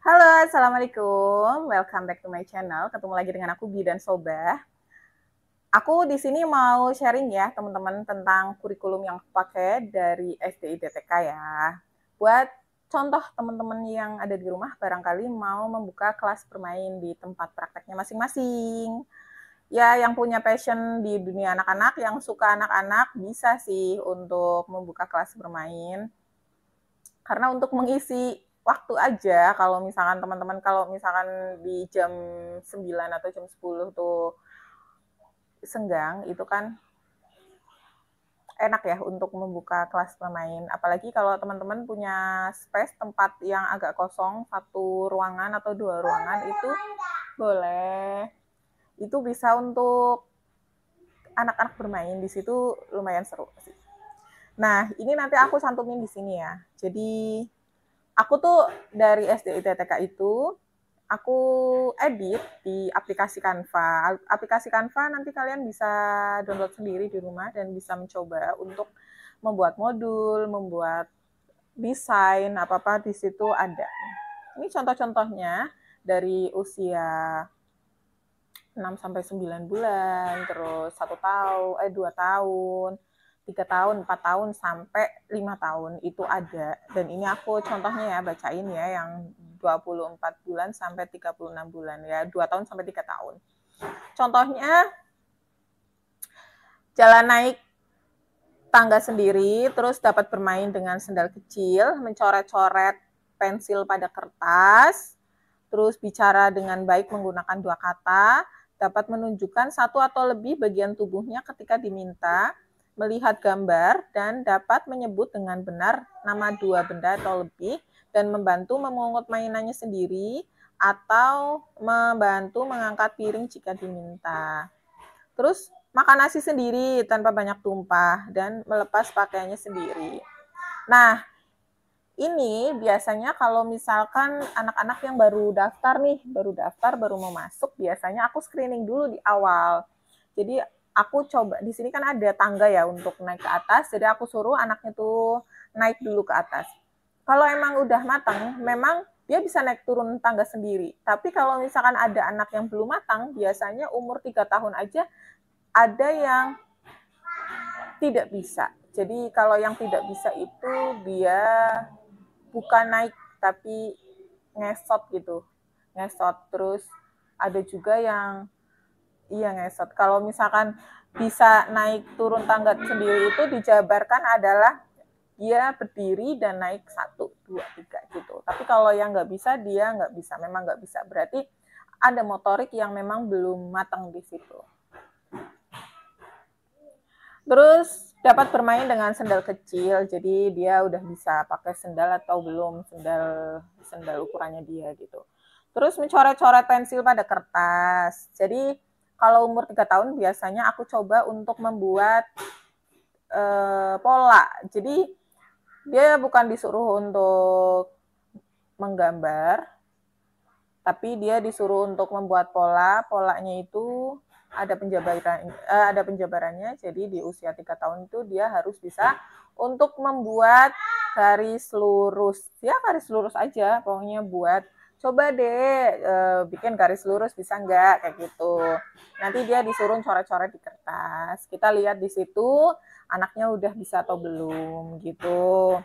Halo, assalamualaikum. Welcome back to my channel. Ketemu lagi dengan aku Bi dan Sobah. Aku di sini mau sharing ya teman-teman tentang kurikulum yang aku pakai dari SDITTK ya. Buat contoh teman-teman yang ada di rumah barangkali mau membuka kelas bermain di tempat prakteknya masing-masing. Ya, yang punya passion di dunia anak-anak, yang suka anak-anak bisa sih untuk membuka kelas bermain. Karena untuk mengisi waktu aja, kalau misalkan teman-teman kalau misalkan di jam 9 atau jam 10 tuh senggang, itu kan enak ya untuk membuka kelas pemain. Apalagi kalau teman-teman punya space tempat yang agak kosong, satu ruangan atau dua ruangan itu boleh. Itu bisa untuk anak-anak bermain di situ lumayan seru sih. Nah, ini nanti aku cantumin di sini ya. Jadi aku tuh dari SDITTK itu aku edit di aplikasi Canva. Aplikasi Canva nanti kalian bisa download sendiri di rumah dan bisa mencoba untuk membuat modul, membuat desain, apa-apa di situ ada. Ini contoh-contohnya dari usia 6 sampai 9 bulan, terus 1 tahun, 2 tahun, 3 tahun, 4 tahun sampai 5 tahun itu ada. Dan ini aku contohnya ya bacain ya yang 24 bulan sampai 36 bulan ya, 2 tahun sampai 3 tahun. Contohnya jalan naik tangga sendiri, terus dapat bermain dengan sendal kecil, mencoret-coret pensil pada kertas, terus bicara dengan baik menggunakan 2 kata, dapat menunjukkan 1 atau lebih bagian tubuhnya ketika diminta, melihat gambar, dan dapat menyebut dengan benar nama 2 benda atau lebih, dan membantu memungut mainannya sendiri, atau membantu mengangkat piring jika diminta. Terus makan nasi sendiri tanpa banyak tumpah, dan melepas pakaiannya sendiri. Nah, ini biasanya kalau misalkan anak-anak yang baru daftar nih, baru mau masuk, biasanya aku screening dulu di awal. Jadi aku coba, di sini kan ada tangga ya untuk naik ke atas, jadi aku suruh anaknya tuh naik dulu ke atas. Kalau emang udah matang, memang dia bisa naik turun tangga sendiri. Tapi kalau misalkan ada anak yang belum matang, biasanya umur 3 tahun aja ada yang tidak bisa. Jadi kalau yang tidak bisa itu dia bukan naik tapi ngesot gitu, ngesot. Terus ada juga yang iya ngesot. Kalau misalkan bisa naik turun tangga sendiri itu dijabarkan adalah dia berdiri dan naik 1, 2, 3 gitu. Tapi kalau yang nggak bisa, dia nggak bisa, memang nggak bisa. Berarti ada motorik yang memang belum matang di situ. Terus dapat bermain dengan sendal kecil, jadi dia udah bisa pakai sendal atau belum, sendal ukurannya dia gitu. Terus mencoret-coret pensil pada kertas. Jadi kalau umur 3 tahun biasanya aku coba untuk membuat pola. Jadi dia bukan disuruh untuk menggambar, tapi dia disuruh untuk membuat pola. Polanya itu ada penjabarannya. Jadi di usia 3 tahun itu dia harus bisa untuk membuat garis lurus. Ya garis lurus aja, pokoknya buat coba deh bikin garis lurus bisa nggak kayak gitu. Nanti dia disuruh coret-coret di kertas. Kita lihat di situ anaknya udah bisa atau belum gitu.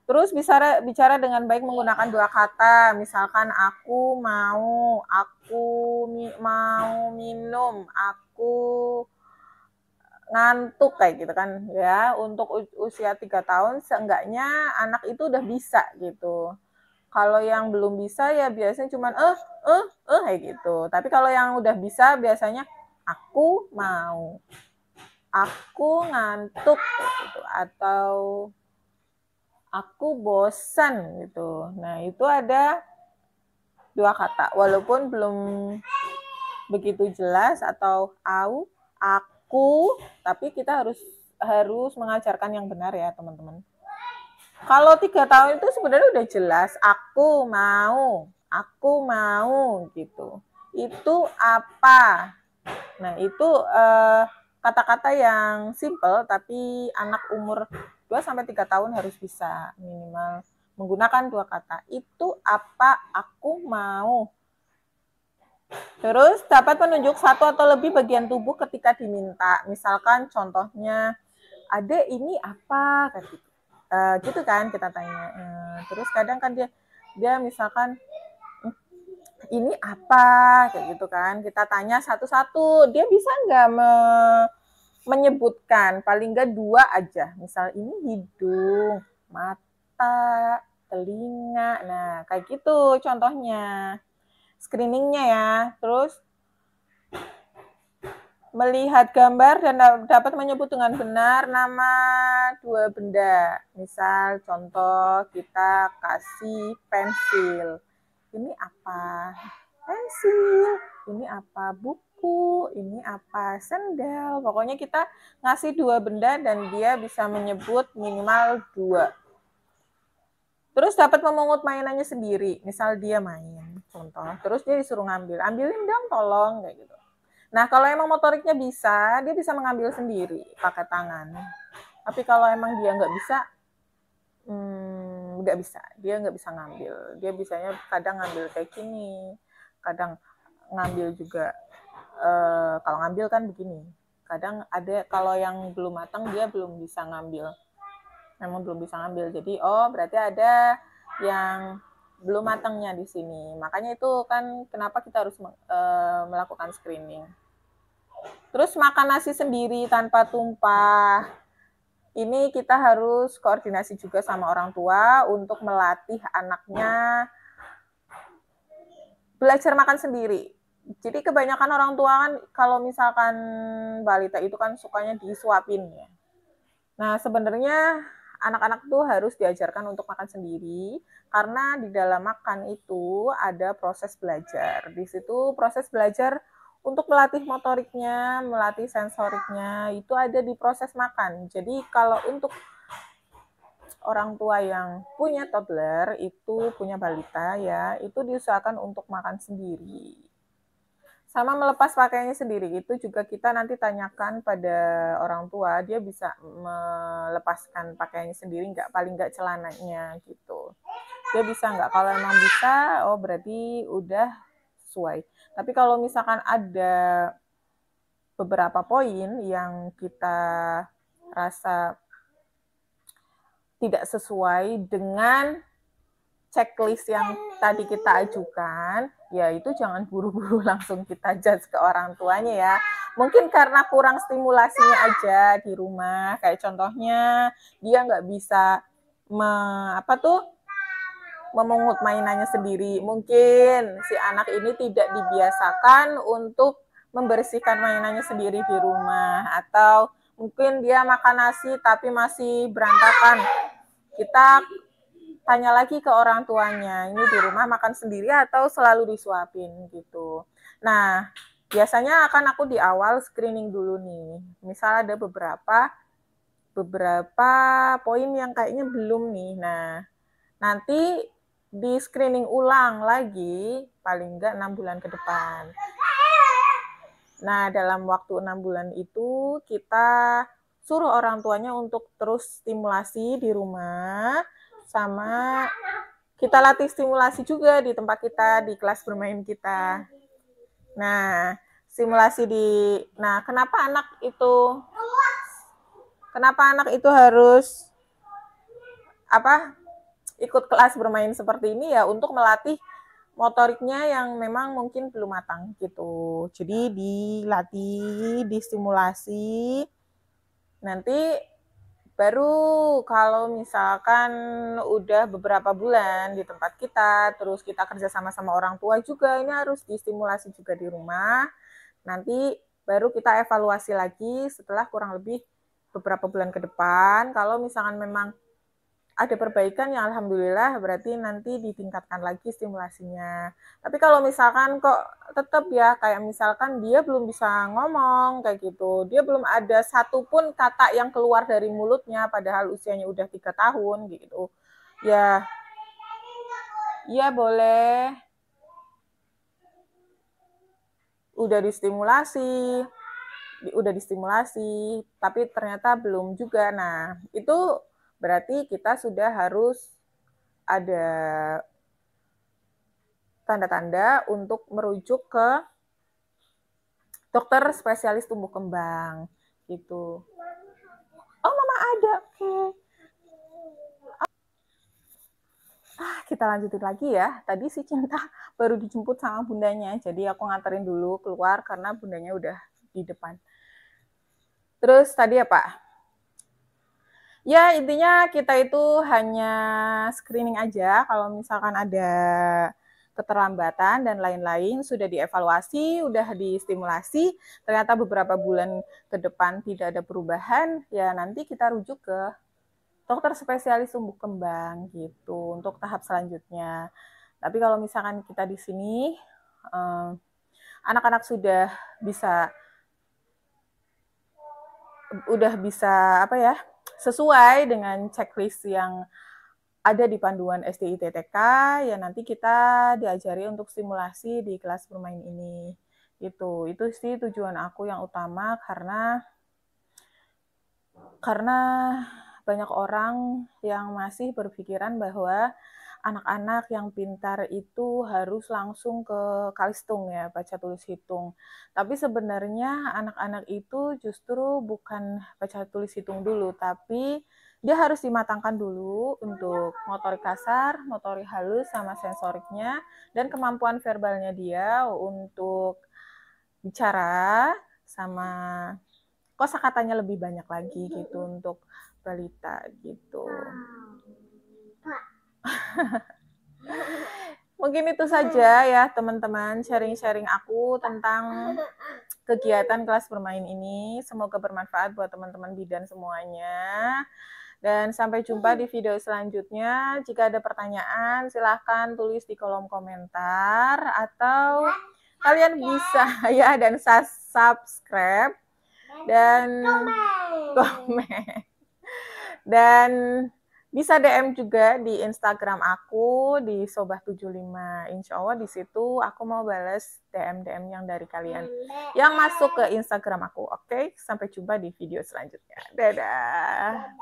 Terus bicara dengan baik menggunakan 2 kata, misalkan aku mau minum, aku ngantuk kayak gitu kan ya. Untuk usia 3 tahun seenggaknya anak itu udah bisa gitu. Kalau yang belum bisa ya biasanya cuman kayak gitu. Tapi kalau yang udah bisa biasanya aku mau, aku ngantuk gitu atau aku bosan gitu. Nah, itu ada 2 kata. Walaupun belum begitu jelas atau aku, tapi kita harus mengajarkan yang benar ya, teman-teman. Kalau 3 tahun itu sebenarnya udah jelas, aku mau gitu. Itu apa? Nah, itu kata-kata yang simple tapi anak umur 2 sampai 3 tahun harus bisa minimal menggunakan dua kata. Itu apa aku mau. Terus dapat menunjuk satu atau lebih bagian tubuh ketika diminta. Misalkan contohnya, Adek ini apa? Kayak gitu. Gitu kan kita tanya. Terus kadang kan dia misalkan ini apa? Kayak gitu kan. Kita tanya satu-satu. Dia bisa nggak menyebutkan paling nggak dua aja. Misal ini hidung, mata, telinga. Nah, kayak gitu contohnya. Screeningnya ya. Terus melihat gambar dan dapat menyebut dengan benar nama dua benda. Misal contoh kita kasih pensil. Ini apa? Pensil. Ini apa? Buku. Ini apa? Sendal. Pokoknya kita ngasih dua benda dan dia bisa menyebut minimal dua. Terus dapat memungut mainannya sendiri. Misal dia main, contoh. Terus dia disuruh ngambil. Ambilin dong tolong, kayak gitu. Nah, kalau emang motoriknya bisa, dia bisa mengambil sendiri pakai tangan. Tapi kalau emang dia nggak bisa, nggak bisa. Dia nggak bisa ngambil. Dia bisanya kadang ngambil kayak gini, kadang ngambil juga. Kalau ngambil kan begini. Kadang ada kalau yang belum matang dia belum bisa ngambil. Memang belum bisa ngambil. Jadi, berarti ada yang belum matangnya di sini. Makanya itu kan kenapa kita harus melakukan screening. Terus makan nasi sendiri tanpa tumpah. Ini kita harus koordinasi juga sama orang tua untuk melatih anaknya belajar makan sendiri. Jadi kebanyakan orang tua kan kalau misalkan balita itu kan sukanya disuapin ya. Nah, sebenarnya anak-anak tuh harus diajarkan untuk makan sendiri karena di dalam makan itu ada proses belajar. Di situ proses belajar untuk melatih motoriknya, melatih sensoriknya, itu ada di proses makan. Jadi kalau untuk orang tua yang punya toddler, itu punya balita ya, itu diusahakan untuk makan sendiri. Sama melepas pakaiannya sendiri, itu juga kita nanti tanyakan pada orang tua, dia bisa melepaskan pakaiannya sendiri, paling nggak celananya gitu. Dia bisa nggak? Kalau emang bisa, berarti udah sesuai. Tapi kalau misalkan ada beberapa poin yang kita rasa tidak sesuai dengan checklist yang tadi kita ajukan, ya itu jangan buru-buru langsung kita judge ke orang tuanya ya. Mungkin karena kurang stimulasinya aja di rumah, kayak contohnya dia nggak bisa memungut mainannya sendiri. Mungkin si anak ini tidak dibiasakan untuk membersihkan mainannya sendiri di rumah, atau mungkin dia makan nasi tapi masih berantakan. Kita tanya lagi ke orang tuanya, ini di rumah makan sendiri atau selalu disuapin gitu. Nah, biasanya akan aku di awal screening dulu nih. Misal ada beberapa poin yang kayaknya belum nih. Nah, nanti di screening ulang lagi paling enggak 6 bulan ke depan. Nah, dalam waktu 6 bulan itu kita suruh orang tuanya untuk terus stimulasi di rumah, sama kita latih stimulasi juga di tempat kita, di kelas bermain kita. Nah, kenapa anak itu harus ikut kelas bermain seperti ini ya, untuk melatih motoriknya yang memang mungkin belum matang gitu. Jadi dilatih, distimulasi. Nanti baru kalau misalkan udah beberapa bulan di tempat kita, terus kita kerja sama orang tua juga, ini harus distimulasi juga di rumah. Nanti baru kita evaluasi lagi setelah kurang lebih beberapa bulan ke depan. Kalau misalkan memang ada perbaikan, yang alhamdulillah berarti nanti ditingkatkan lagi stimulasinya. Tapi kalau misalkan kok tetap ya, kayak misalkan dia belum bisa ngomong kayak gitu, dia belum ada satupun kata yang keluar dari mulutnya padahal usianya udah 3 tahun gitu, ya boleh udah distimulasi tapi ternyata belum juga. Nah, itu berarti kita sudah harus ada tanda-tanda untuk merujuk ke dokter spesialis tumbuh kembang gitu. Oh, mama ada. Oke. Kita lanjutin lagi ya. Tadi si Cinta baru dijemput sama bundanya, jadi aku nganterin dulu keluar karena bundanya udah di depan. Terus tadi apa? Ya, intinya kita itu hanya screening aja. Kalau misalkan ada keterlambatan dan lain-lain, sudah dievaluasi, sudah distimulasi, ternyata beberapa bulan ke depan tidak ada perubahan, ya nanti kita rujuk ke dokter spesialis tumbuh kembang gitu untuk tahap selanjutnya. Tapi kalau misalkan kita di sini anak-anak sudah bisa apa ya, sesuai dengan checklist yang ada di panduan SDITTK, ya nanti kita diajari untuk stimulasi di kelas bermain ini. Itu sih tujuan aku yang utama karena banyak orang yang masih berpikiran bahwa anak-anak yang pintar itu harus langsung ke Kalistung ya, baca tulis hitung. Tapi sebenarnya anak-anak itu justru bukan baca tulis hitung dulu, tapi dia harus dimatangkan dulu untuk motorik kasar, motorik halus, sama sensoriknya, dan kemampuan verbalnya dia untuk bicara, sama kosakatanya lebih banyak lagi gitu untuk balita gitu. Mungkin itu saja ya teman-teman, sharing-sharing aku tentang kegiatan kelas bermain ini. Semoga bermanfaat buat teman-teman bidan semuanya. Dan sampai jumpa di video selanjutnya. Jika ada pertanyaan, silahkan tulis di kolom komentar. Atau kalian bisa ya dan subscribe dan komen. Dan bisa DM juga di Instagram aku di Sobah75. Insya Allah di situ aku mau balas DM yang dari kalian yang masuk ke Instagram aku. Oke, sampai jumpa di video selanjutnya. Dadah.